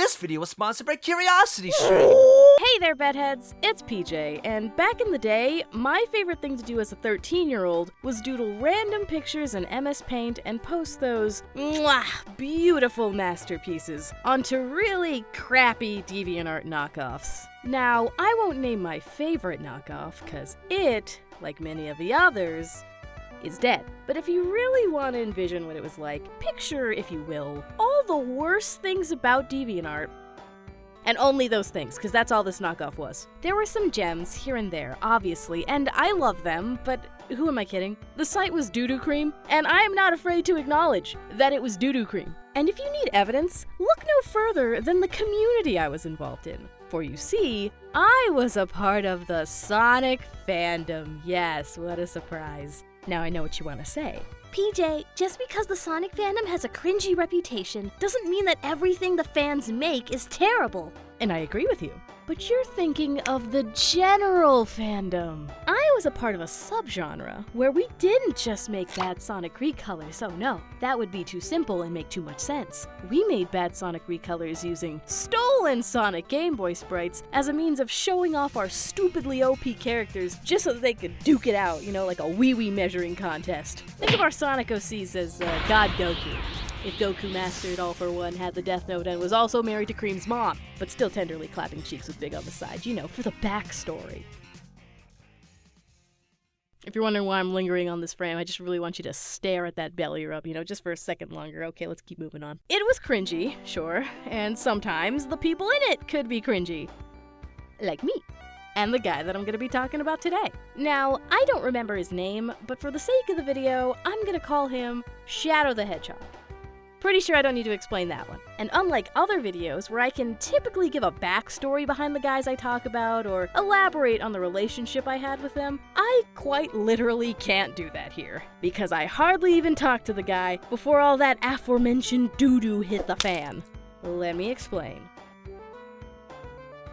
This video was sponsored by Curiosity Stream. Hey there, Bedheads! It's PJ, and back in the day, my favorite thing to do as a 13-year-old was doodle random pictures in MS Paint and post those beautiful masterpieces onto really crappy DeviantArt knockoffs. Now, I won't name my favorite knockoff, cause it, like many of the others, is dead. But if you really want to envision what it was like, picture, if you will, all the worst things about DeviantArt. And only those things, because that's all this knockoff was. There were some gems here and there, obviously, and I love them, but who am I kidding? The site was doo-doo cream, and I am not afraid to acknowledge that it was doo-doo cream. And if you need evidence, look no further than the community I was involved in. For you see, I was a part of the Sonic fandom. Yes, what a surprise. Now I know what you want to say. PJ, just because the Sonic fandom has a cringy reputation doesn't mean that everything the fans make is terrible. And I agree with you. But you're thinking of the general fandom. I was a part of a subgenre where we didn't just make bad Sonic recolors. Oh no, that would be too simple and make too much sense. We made bad Sonic recolors using stolen Sonic Game Boy sprites as a means of showing off our stupidly OP characters just so that they could duke it out, like a wee-wee measuring contest. Think of our Sonic OCs as God Goku. If Goku mastered All for One, had the Death Note, and was also married to Cream's mom, but still tenderly clapping cheeks with Big on the side, for the backstory. If you're wondering why I'm lingering on this frame, I just really want you to stare at that belly rub, just for a second longer. Okay, let's keep moving on. It was cringy, sure, and sometimes the people in it could be cringy. Like me. And the guy that I'm going to be talking about today. Now, I don't remember his name, but for the sake of the video, I'm going to call him Shadow the Hedgehog. Pretty sure I don't need to explain that one. And unlike other videos where I can typically give a backstory behind the guys I talk about or elaborate on the relationship I had with them, I quite literally can't do that here. Because I hardly even talked to the guy before all that aforementioned doo-doo hit the fan. Let me explain.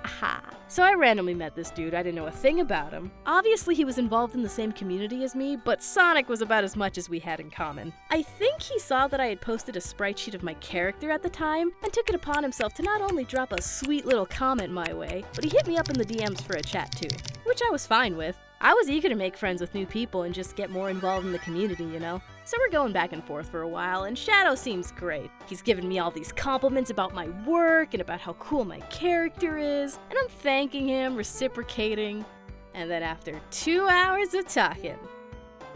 Aha. So I randomly met this dude, I didn't know a thing about him. Obviously he was involved in the same community as me, but Sonic was about as much as we had in common. I think he saw that I had posted a sprite sheet of my character at the time, and took it upon himself to not only drop a sweet little comment my way, but he hit me up in the DMs for a chat too, which I was fine with. I was eager to make friends with new people and just get more involved in the community, So we're going back and forth for a while, and Shadow seems great. He's giving me all these compliments about my work and about how cool my character is, and I'm thanking him, reciprocating. And then after 2 hours of talking,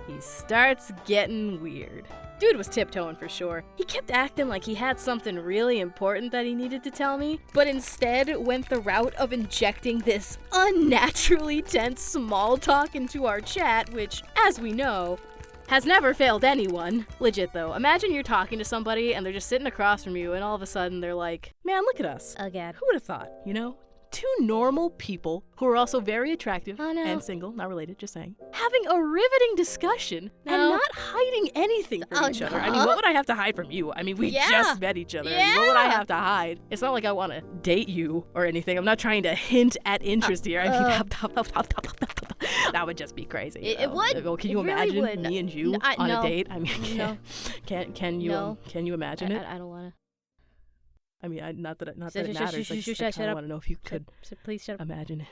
he starts getting weird. Dude was tiptoeing for sure. He kept acting like he had something really important that he needed to tell me, but instead went the route of injecting this unnaturally tense small talk into our chat, which, as we know, has never failed anyone. Legit though, imagine you're talking to somebody and they're just sitting across from you and all of a sudden they're like, man, look at us. Again. Who would have thought, Two normal people who are also very attractive and single, not related, just saying, having a riveting discussion and not hiding anything from each other. I mean, what would I have to hide from you? I mean, we just met each other. I mean, what would I have to hide? It's not like I want to date you or anything. I'm not trying to hint at interest here. I mean, that would just be crazy. It would. Well, can you imagine me and you on a date? I mean, can you imagine it? I don't want to. I mean, not that it matters. I just kind of want to know if you could please shut up. Imagine him.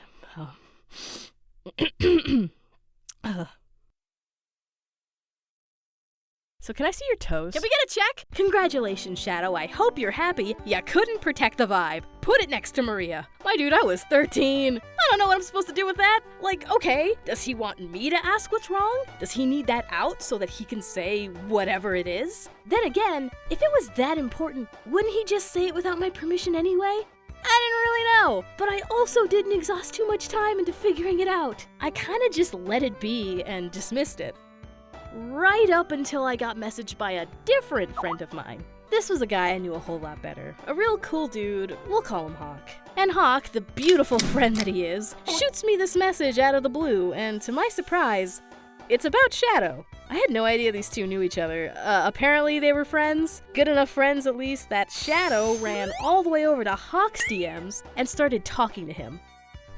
So can I see your toes? Can we get a check? Congratulations, Shadow. I hope you're happy. You couldn't protect the vibe. Put it next to Maria. My dude, I was 13. I don't know what I'm supposed to do with that. Like, okay, does he want me to ask what's wrong? Does he need that out so that he can say whatever it is? Then again, if it was that important, wouldn't he just say it without my permission anyway? I didn't really know, but I also didn't exhaust too much time into figuring it out. I kinda just let it be and dismissed it. Right up until I got messaged by a different friend of mine. This was a guy I knew a whole lot better. A real cool dude, we'll call him Hawk. And Hawk, the beautiful friend that he is, shoots me this message out of the blue, and to my surprise, it's about Shadow. I had no idea these two knew each other. Apparently they were friends. Good enough friends, at least, that Shadow ran all the way over to Hawk's DMs and started talking to him.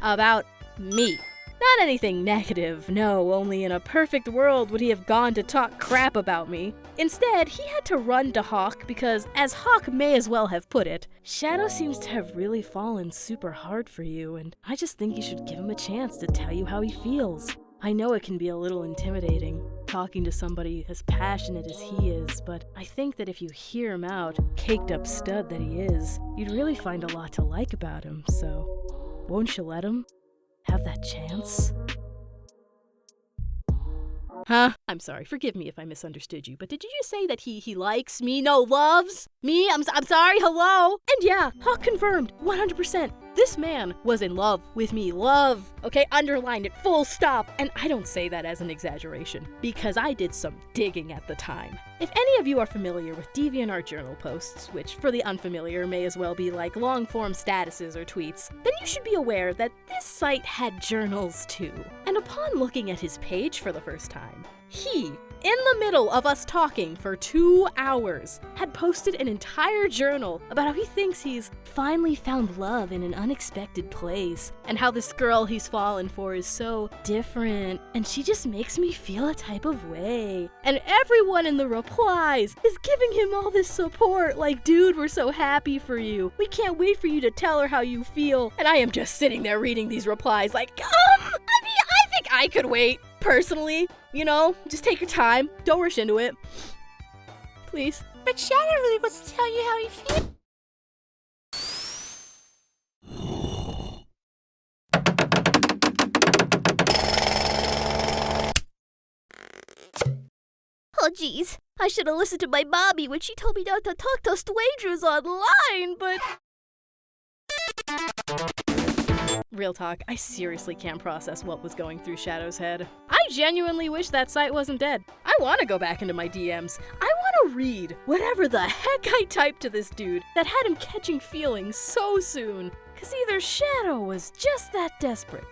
About me. Not anything negative, no, only in a perfect world would he have gone to talk crap about me. Instead, he had to run to Hawk because, as Hawk may as well have put it, Shadow seems to have really fallen super hard for you, and I just think you should give him a chance to tell you how he feels. I know it can be a little intimidating, talking to somebody as passionate as he is, but I think that if you hear him out, caked up stud that he is, you'd really find a lot to like about him, so won't you let him have that chance? Huh? I'm sorry, forgive me if I misunderstood you, but did you just say that he likes me, no, loves me? I'm sorry, hello? And yeah, Hawk confirmed, 100%. This man was in love with me. Love. Okay, underline it, full stop. And I don't say that as an exaggeration, because I did some digging at the time. If any of you are familiar with DeviantArt journal posts, which for the unfamiliar may as well be like long-form statuses or tweets, then you should be aware that this site had journals too. And upon looking at his page for the first time, he, in the middle of us talking for 2 hours, had posted an entire journal about how he thinks he's finally found love in an unexpected place, and how this girl he's fallen for is so different, and she just makes me feel a type of way. And everyone in the replies is giving him all this support, like, dude, we're so happy for you. We can't wait for you to tell her how you feel. And I am just sitting there reading these replies like, I think I could wait. Personally, you know, just take your time. Don't rush into it. Please. But Shadow really wants to tell you how he feels. Oh, geez. I should have listened to my mommy when she told me not to talk to strangers online, but... Real talk, I seriously can't process what was going through Shadow's head. I genuinely wish that site wasn't dead. I want to go back into my DMs. I want to read whatever the heck I typed to this dude that had him catching feelings so soon. Cause either Shadow was just that desperate,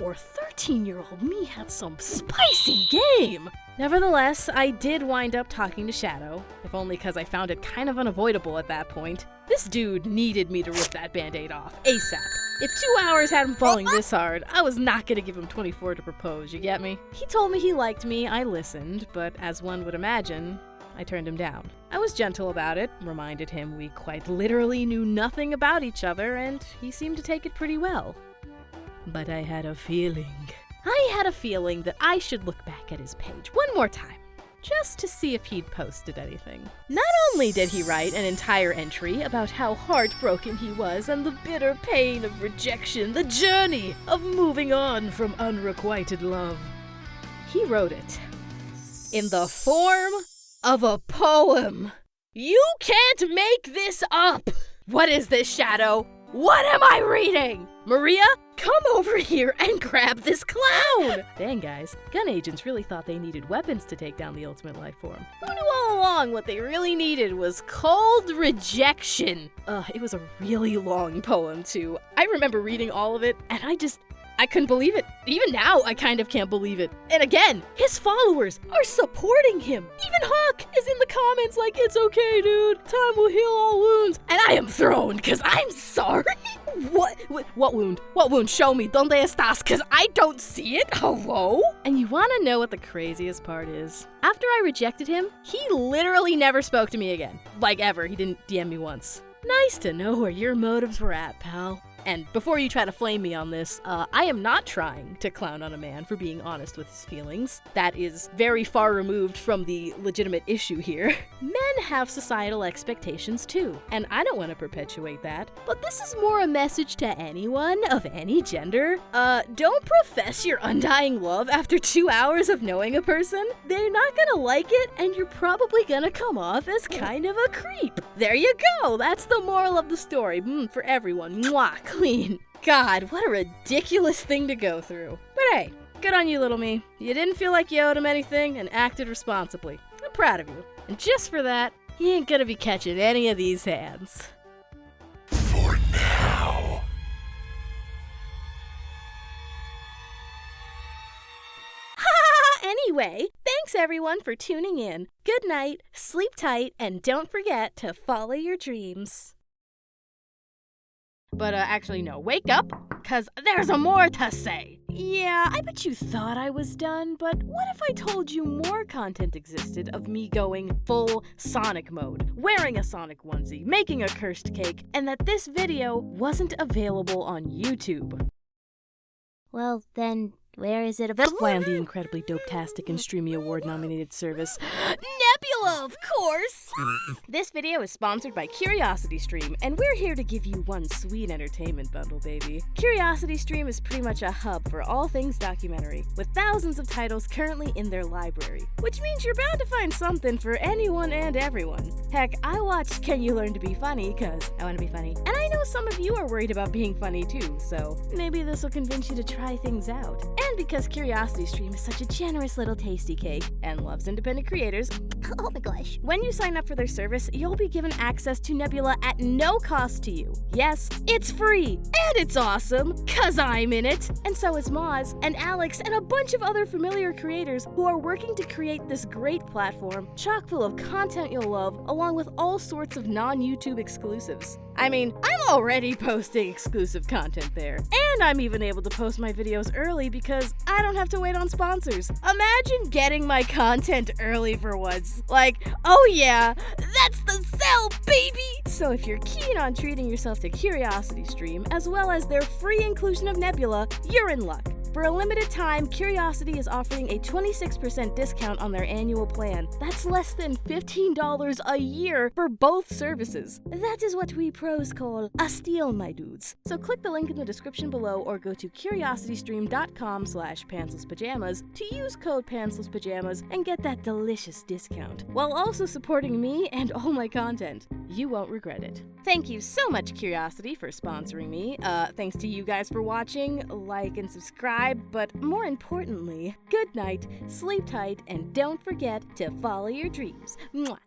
or 13-year-old me had some spicy game. Nevertheless, I did wind up talking to Shadow, if only because I found it kind of unavoidable at that point. This dude needed me to rip that band-aid off, ASAP. If 2 hours had him falling this hard, I was not gonna give him 24 to propose, you get me? He told me he liked me, I listened, but as one would imagine, I turned him down. I was gentle about it, reminded him we quite literally knew nothing about each other, and he seemed to take it pretty well. But I had a feeling. I had a feeling that I should look back at his page one more time, just to see if he'd posted anything. Not only did he write an entire entry about how heartbroken he was and the bitter pain of rejection, the journey of moving on from unrequited love, he wrote it in the form of a poem. You can't make this up! What is this, Shadow? What am I reading? Maria, come over here and grab this clown! Dang, guys, gun agents really thought they needed weapons to take down the ultimate life form. Who knew all along what they really needed was cold rejection? It was a really long poem, too. I remember reading all of it, and I couldn't believe it. Even now, I kind of can't believe it. And again, his followers are supporting him. Even Hawk is in the comments like, it's okay, dude. Time will heal all wounds. And I am thrown, because I'm sorry. What wound? What wound? Show me. ¿Dónde estás? Because I don't see it. Hello? And you want to know what the craziest part is? After I rejected him, he literally never spoke to me again. Like ever. He didn't DM me once. Nice to know where your motives were at, pal. And before you try to flame me on this, I am not trying to clown on a man for being honest with his feelings. That is very far removed from the legitimate issue here. Men have societal expectations too, and I don't want to perpetuate that. But this is more a message to anyone of any gender. Don't profess your undying love after 2 hours of knowing a person. They're not gonna like it, and you're probably gonna come off as kind of a creep. There you go, that's the moral of the story, for everyone. Mwah. Clean. God, what a ridiculous thing to go through. But hey, good on you, little me. You didn't feel like you owed him anything and acted responsibly. I'm proud of you. And just for that, he ain't gonna be catching any of these hands. For now. Anyway, thanks everyone for tuning in. Good night, sleep tight, and don't forget to follow your dreams. But actually no, wake up, cause there's more to say. Yeah, I bet you thought I was done, but what if I told you more content existed of me going full Sonic mode, wearing a Sonic onesie, making a cursed cake, and that this video wasn't available on YouTube? Well, then, where is it available? Plan the incredibly dope-tastic and Streamy Award-nominated service Nebula, of course! This video is sponsored by CuriosityStream, and we're here to give you one sweet entertainment bundle, baby. CuriosityStream is pretty much a hub for all things documentary, with thousands of titles currently in their library, which means you're bound to find something for anyone and everyone. Heck, I watched Can You Learn to Be Funny, cause I wanna be funny. And I know some of you are worried about being funny too, so maybe this will convince you to try things out. And because CuriosityStream is such a generous little tasty cake, and loves independent creators, Oh my gosh. when you sign up for their service, you'll be given access to Nebula at no cost to you. Yes, it's free, and it's awesome, cause I'm in it. And so is Moz, and Alex, and a bunch of other familiar creators who are working to create this great platform, chock full of content you'll love, along with all sorts of non-YouTube exclusives. I mean, I'm already posting exclusive content there, and I'm even able to post my videos early because I don't have to wait on sponsors. Imagine getting my content early for once. Like, oh yeah, that's the sell, baby! So if you're keen on treating yourself to CuriosityStream, as well as their free inclusion of Nebula, you're in luck. For a limited time, Curiosity is offering a 26% discount on their annual plan. That's less than $15 a year for both services. That is what we pros call a steal, my dudes. So click the link in the description below or go to curiositystream.com/PantslessPajamas to use code PantslessPajamas and get that delicious discount, while also supporting me and all my content. You won't regret it. Thank you so much, Curiosity, for sponsoring me. Thanks to you guys for watching. Like and subscribe. But more importantly, good night, sleep tight, and don't forget to follow your dreams. Mwah.